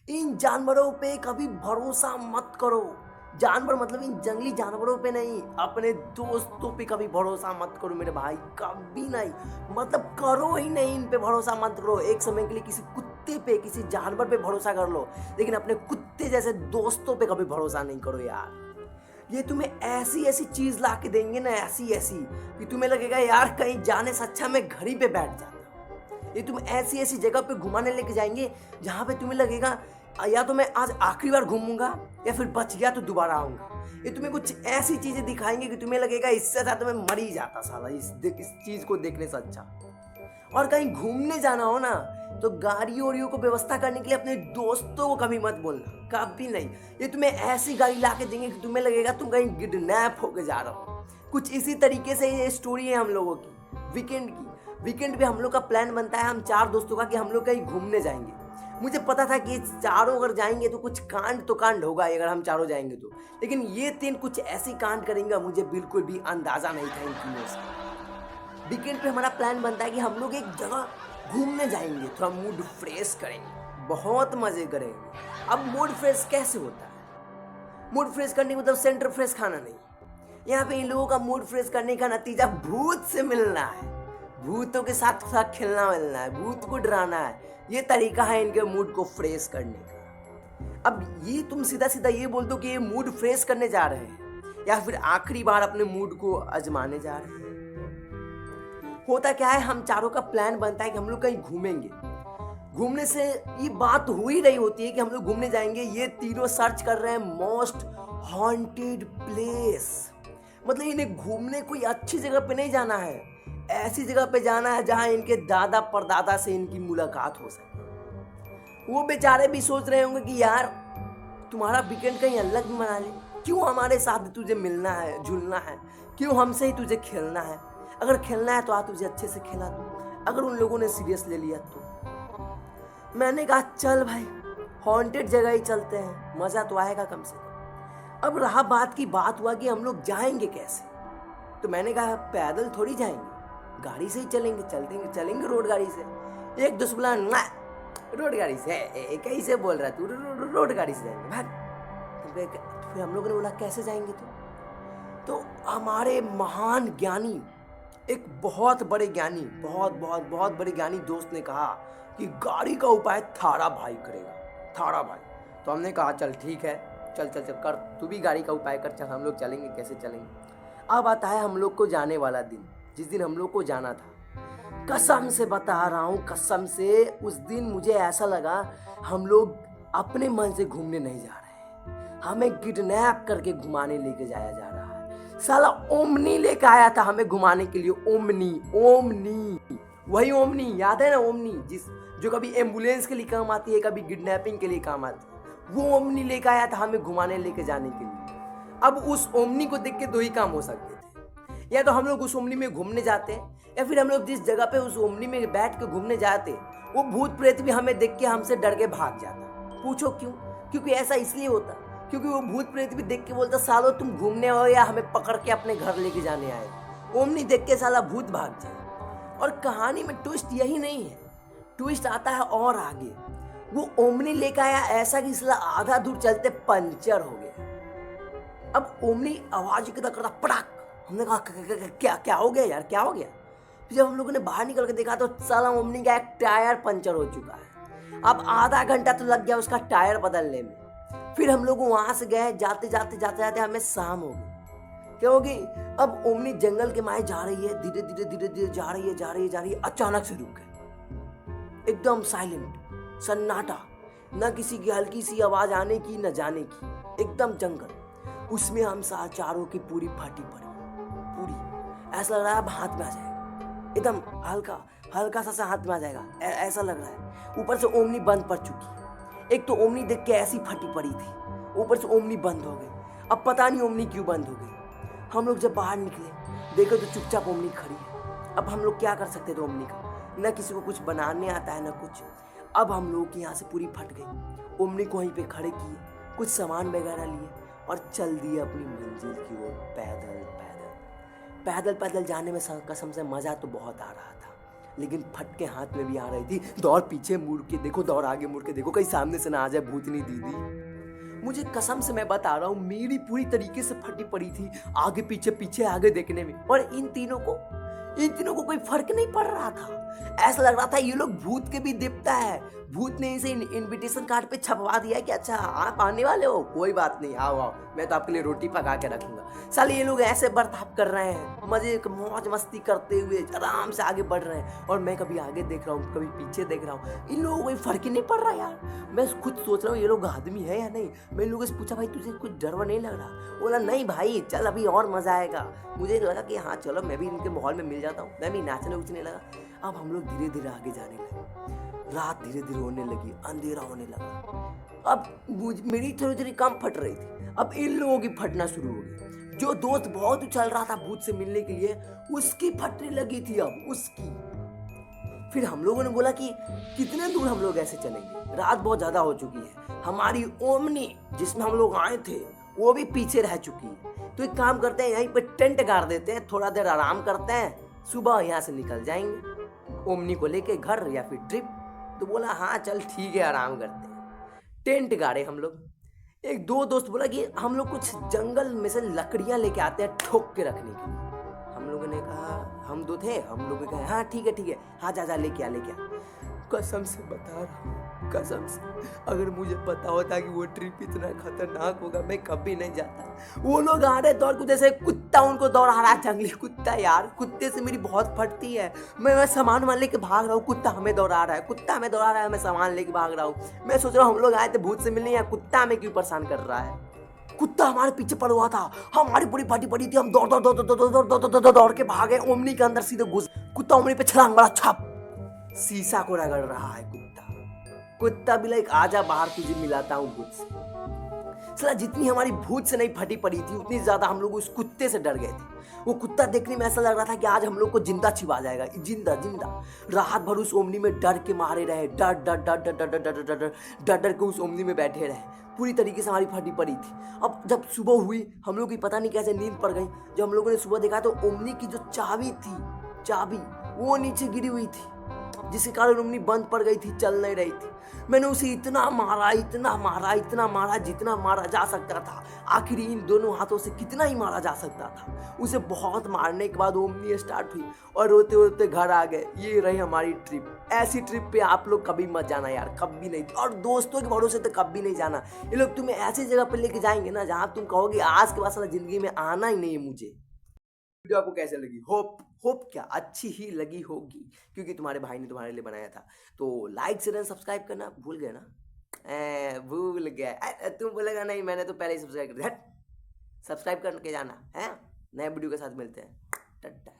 इन जानवरों पे कभी भरोसा मत करो। जानवर मतलब इन जंगली जानवरों पे नहीं, अपने दोस्तों पे कभी भरोसा मत करो मेरे भाई, कभी नहीं। मतलब करो ही नहीं, इन पे भरोसा मत करो। एक समय के लिए किसी कुत्ते पे, किसी जानवर पे भरोसा कर लो, लेकिन अपने कुत्ते जैसे दोस्तों पे कभी भरोसा नहीं करो यार। ये तुम्हें ऐसी ऐसी चीज ला के देंगे ना, ऐसी ऐसी कि तुम्हें लगेगा यार कहीं जाने से अच्छा मैं घर ही पे बैठ जाता। ये तुम ऐसी ऐसी जगह पे घुमाने लेके जाएंगे जहाँ पे तुम्हें लगेगा या तो मैं आज आखिरी बार घूमूंगा या फिर बच गया तो दोबारा आऊंगा। ये तुम्हें कुछ ऐसी चीजें दिखाएंगे कि तुम्हें लगेगा इससे ज्यादा मैं मर ही जाता साला इस चीज को देखने से अच्छा। और कहीं घूमने जाना हो ना, तो गाड़ी ओड़ियों को व्यवस्था करने के लिए अपने दोस्तों को कभी मत बोलना, कभी नहीं। ये तुम्हें ऐसी गाड़ी ला के देंगे कि तुम्हें लगेगा तुम कहीं किडनैप होके जा रहे हो। कुछ इसी तरीके से ये स्टोरी है हम लोगों की वीकेंड की। वीकेंड पे हम लोग का प्लान बनता है, हम चार दोस्तों का, कि हम लोग कहीं घूमने जाएंगे। मुझे पता था कि चारों अगर जाएंगे तो कुछ कांड तो कांड होगा अगर हम चारों जाएंगे तो, लेकिन ये तीन कुछ ऐसी कांड करेंगे मुझे बिल्कुल भी अंदाजा नहीं था इन तीनों से। वीकेंड पे हमारा प्लान बनता है कि हम लोग एक जगह घूमने जाएंगे, थोड़ा मूड फ्रेश करेंगे, बहुत मजे करेंगे। अब मूड फ्रेश कैसे होता है? मूड फ्रेश करने का मतलब सेंटर फ्रेश खाना नहीं। यहाँ पे इन लोगों का मूड फ्रेश करने का नतीजा भूत से मिलना है, भूतों के साथ थोड़ा खेलना मिलना है, भूत को डराना है। ये तरीका है इनके मूड को फ्रेश करने का। अब ये तुम सीधा सीधा ये बोल दो कि ये मूड फ्रेश करने जा रहे हैं या फिर आखिरी बार अपने मूड को आजमाने जा रहे हैं। होता क्या है, हम चारों का प्लान बनता है कि हम लोग कहीं घूमेंगे। घूमने से ये बात हो ही रही होती है कि हम लोग घूमने जाएंगे। ये तीनों सर्च कर रहे हैं मोस्ट हॉन्टेड प्लेस। मतलब इन्हें घूमने कोई अच्छी जगह पे नहीं जाना है, ऐसी जगह पे जाना है जहां इनके दादा परदादा से इनकी मुलाकात हो सके। वो बेचारे भी सोच रहे होंगे कि यार तुम्हारा वीकेंड कहीं अलग भी मना ले, क्यों हमारे साथ तुझे मिलना है, झूलना है, क्यों हमसे ही तुझे खेलना है। अगर खेलना है तो आ तुझे अच्छे से खेला दूं, अगर उन लोगों ने सीरियस ले लिया तो। मैंने कहा चल भाई हॉन्टेड जगह ही चलते हैं, मजा तो आएगा कम से कम। अब रहा बात की बात हुआ कि हम लोग जाएंगे कैसे। तो मैंने कहा पैदल थोड़ी जाएंगे, गाड़ी से ही चलेंगे, चलेंगे रोड गाड़ी से। एक दोस्त बोला ना रोड गाड़ी से कैसे बोल रहा है तू, रोड गाड़ी से जाएंगे भाग। फिर हम लोगों ने बोला कैसे जाएंगे तो हमारे महान ज्ञानी, एक बहुत बड़े ज्ञानी, बहुत बहुत बहुत बड़े ज्ञानी दोस्त ने कहा कि गाड़ी का उपाय थारा भाई करेगा, थारा भाई। तो हमने कहा चल ठीक है, चल चल चल कर, तू भी गाड़ी का उपाय कर, चल हम लोग चलेंगे। कैसे चलेंगे? अब आता है हम लोग को जाने वाला दिन, जिस दिन हम लोग को जाना था। कसम से बता रहा हूँ, कसम से उस दिन मुझे ऐसा लगा हम लोग अपने मन से घूमने नहीं जा रहे हैं, हमें किडनैप करके घुमाने लेके जाया जा रहा है। साला ओमनी लेके आया था हमें घुमाने के लिए, ओमनी ओमनी, वही ओमनी याद है ना, ओमनी जो कभी एम्बुलेंस के लिए काम आती है, कभी किडनैपिंग के लिए काम आती है, वो ओमनी लेके आया था हमें घुमाने लेके जाने के लिए। अब उस ओमनी को देख के दो ही काम हो सकते थे, या तो हम लोग उस ओमनी में घूमने जाते या फिर हम लोग जिस जगह पे उस ओमनी में बैठ के घूमने जाते वो भूत प्रेत भी हमें देख के हमसे डर के भाग जाता। पूछो क्यों? क्योंकि ऐसा इसलिए होता क्योंकि वो भूत प्रेत भी देख के बोलता सालो तुम घूमने हो या हमें पकड़ के अपने घर लेके जाने आए। ओमनी देख के साला भूत भाग जाए। और कहानी में ट्विस्ट यही नहीं है, ट्विस्ट आता है और आगे। वो ओमनी लेके आया ऐसा कि साला आधा दूर चलते पंचर हो गया। अब ओमनी आवाज करता पटाक। हमने कहा क्या क्या हो गया यार, क्या हो गया? फिर जब हम लोगों ने बाहर निकल के देखा तो साला ओमनी का एक टायर पंचर हो चुका है। अब आधा घंटा तो लग गया उसका टायर बदलने में। फिर हम लोग वहां से गए, जाते जाते हमें शाम हो गई। क्या होगी? अब ओमनी जंगल के माए जा रही है, धीरे धीरे जा रही है, अचानक से रुक गई। एकदम साइलेंट, सन्नाटा, न किसी की हल्की सी आवाज आने की न जाने की, एकदम जंगल। उसमें हम चारों की पूरी फटी पड़ी, पूरी ऐसा लग रहा है अब हाथ में आ जाएगा, एकदम हल्का सा हाथ में आ जाएगा ऐसा लग रहा है। ऊपर से ओमनी बंद पड़ चुकी। एक तो ओमनी देख के ऐसी फटी पड़ी थी, ऊपर से ओमनी बंद हो गई। अब पता नहीं ओमनी क्यों बंद हो गई। हम लोग जब बाहर निकले देखो तो चुपचाप ओमनी खड़ी है। अब हम लोग क्या कर सकते थे ओमनी का, न किसी को कुछ बनाने आता है न कुछ। अब हम लोग की यहाँ से पूरी फट गई। ओमनी को वहीं पे खड़े किए, कुछ सामान वगैरह लिए और चल दिए अपनी मंजिल की ओर पैदल पैदल। पैदल पैदल जाने में कसम से मज़ा तो बहुत आ रहा था। लेकिन फटके हाथ में भी आ रही थी। दौड़ पीछे मुड़ के देखो, दौड़ आगे मुड़ के देखो, कहीं सामने से ना आ जाए भूतनी दीदी। मुझे कसम से मैं बता रहा हूँ, मेरी पूरी तरीके से फटी पड़ी थी आगे पीछे पीछे आगे देखने में, और इन तीनों को कोई फर्क नहीं पड़ रहा था। ऐसा लग रहा था ये लोग भूत के भी देवता है। भूत ने इसे इनविटेशन कार्ड पे छपवा दिया है कि अच्छा आप आने वाले हो, कोई बात नहीं, आओ आओ, मैं तो आपके लिए रोटी पका के रखूंगा। साले ये लोग ऐसे बर्ताव कर रहे हैं, मजे मौज मस्ती करते हुए आराम से आगे बढ़ रहे हैं, और मैं कभी आगे देख रहा हूँ कभी पीछे देख रहा हूँ। इन लोगों को कोई फर्क ही नहीं पड़ रहा यार। मैं खुद सोच रहा हूँ ये लोग आदमी है या नहीं। मैं इन लोगों से पूछा, भाई तुझे कुछ डर नहीं लग रहा? बोला नहीं भाई, चल अभी और मजा आएगा। मुझे लगा कि हाँ चलो मैं भी इनके माहौल में मिल जाता हूँ, मैं भी नाचने उचने लगा। अब हम लोग धीरे धीरे आगे जाने लगे, रात धीरे धीरे होने लगी, अंधेरा होने लगा। अब मेरी थोड़ी थोड़ी कम फट रही थी, अब इन लोगों की फटना शुरू हो गई। जो दोस्त बहुत उछल रहा था भूत से मिलने के लिए, उसकी फटने लगी थी अब उसकी। फिर हम लोगों ने बोला कि कितने दूर हम लोग ऐसे चलेंगे, रात बहुत ज्यादा हो चुकी है। हमारी ओमनी जिसमें हम लोग आए थे वो भी पीछे रह चुकी है, तो एक काम करते हैं यहीं पे टेंट गाड़ देते हैं, थोड़ा देर आराम करते हैं, सुबह यहाँ से निकल जाएंगे ओमनी को लेके घर या फिर ट्रिप। तो बोला हाँ चल ठीक है, आराम करते हैं। टेंट गाड़े हम लोग। एक दो दोस्त बोला कि हम लोग कुछ जंगल में से लकड़ियां लेके आते हैं ठोक के रखने के लिए। हम लोगों ने कहा, हम दो थे, हम लोगों ने कहा हाँ ठीक है, हाँ जा लेके आ। कसम से बता रहा हूँ, कसम से, अगर मुझे पता होता कि वो ट्रिप इतना खतरनाक होगा मैं कभी नहीं जाता। वो लोग आ रहे दौड़, कुछ ऐसे कुत्ता उनको दौड़ा रहा है, जंगली कुत्ता यार, कुत्ते से मेरी बहुत फटती है। मैं सामान वान लेके भाग रहा हूँ, कुत्ता हमें दौड़ा रहा है, मैं सामान लेके भाग रहा हूँ। मैं सोच रहा हूँ हम लोग आए थे भूत से मिलने, या कुत्ता हमें क्यों परेशान कर रहा है। कुत्ता हमारे पीछे पड़ा हुआ था, हमारी पूरी पार्टी पड़ी थी, हम दौड़ के भागे, ओमनी के अंदर सीधे घुस। कुत्ता ओमनी पे छलांग मारा, छप, शीशा को रगड़ रहा है कुत्ता भी लाइक आजा बाहर, तुझे मिलाता हूँ भूत से। साला जितनी हमारी भूत से नहीं फटी पड़ी थी, उतनी ज्यादा हम लोग उस कुत्ते से डर गए थे। वो कुत्ता देखने में ऐसा लग रहा था कि आज हम लोग को जिंदा छिपा जाएगा, जिंदा। रात भर उस ओमनी में डर के मारे रहे, डर के उस ओमनी में बैठे रहे, पूरी तरीके से हमारी फटी पड़ी थी। अब जब सुबह हुई, हम लोग की पता नहीं कैसे नींद पड़ गई। जब हम लोगों ने सुबह देखा तो ओमनी की जो चाबी वो नीचे गिरी हुई थी, जिसके कारण ओमनी बंद पड़ गई थी, चल नहीं रही थी। मैंने उसे इतना मारा जितना मारा जा सकता था। आखिर इन दोनों हाथों से कितना ही मारा जा सकता था। उसे बहुत मारने के बाद ओमनी स्टार्ट हुई और रोते रोते घर आ गए। ये रही हमारी ट्रिप। ऐसी ट्रिप पे आप लोग कभी मत जाना यार, कभी नहीं। और दोस्तों के भरोसे तो कभी नहीं जाना। ये लोग तुम्हें ऐसी जगह पे लेके जाएंगे ना जहाँ तुम कहोगे आज के बाद साला जिंदगी में आना ही नहीं है मुझे। वीडियो आपको कैसे लगी? होप क्या अच्छी ही लगी होगी, क्योंकि तुम्हारे भाई ने तुम्हारे लिए बनाया था। तो लाइक शेयर सब्सक्राइब करना भूल गए ना? भूल गया तुम बोलेगा नहीं, मैंने तो पहले ही सब्सक्राइब कर दिया। सब्सक्राइब करके जाना है। नए वीडियो के साथ मिलते हैं। टाटा।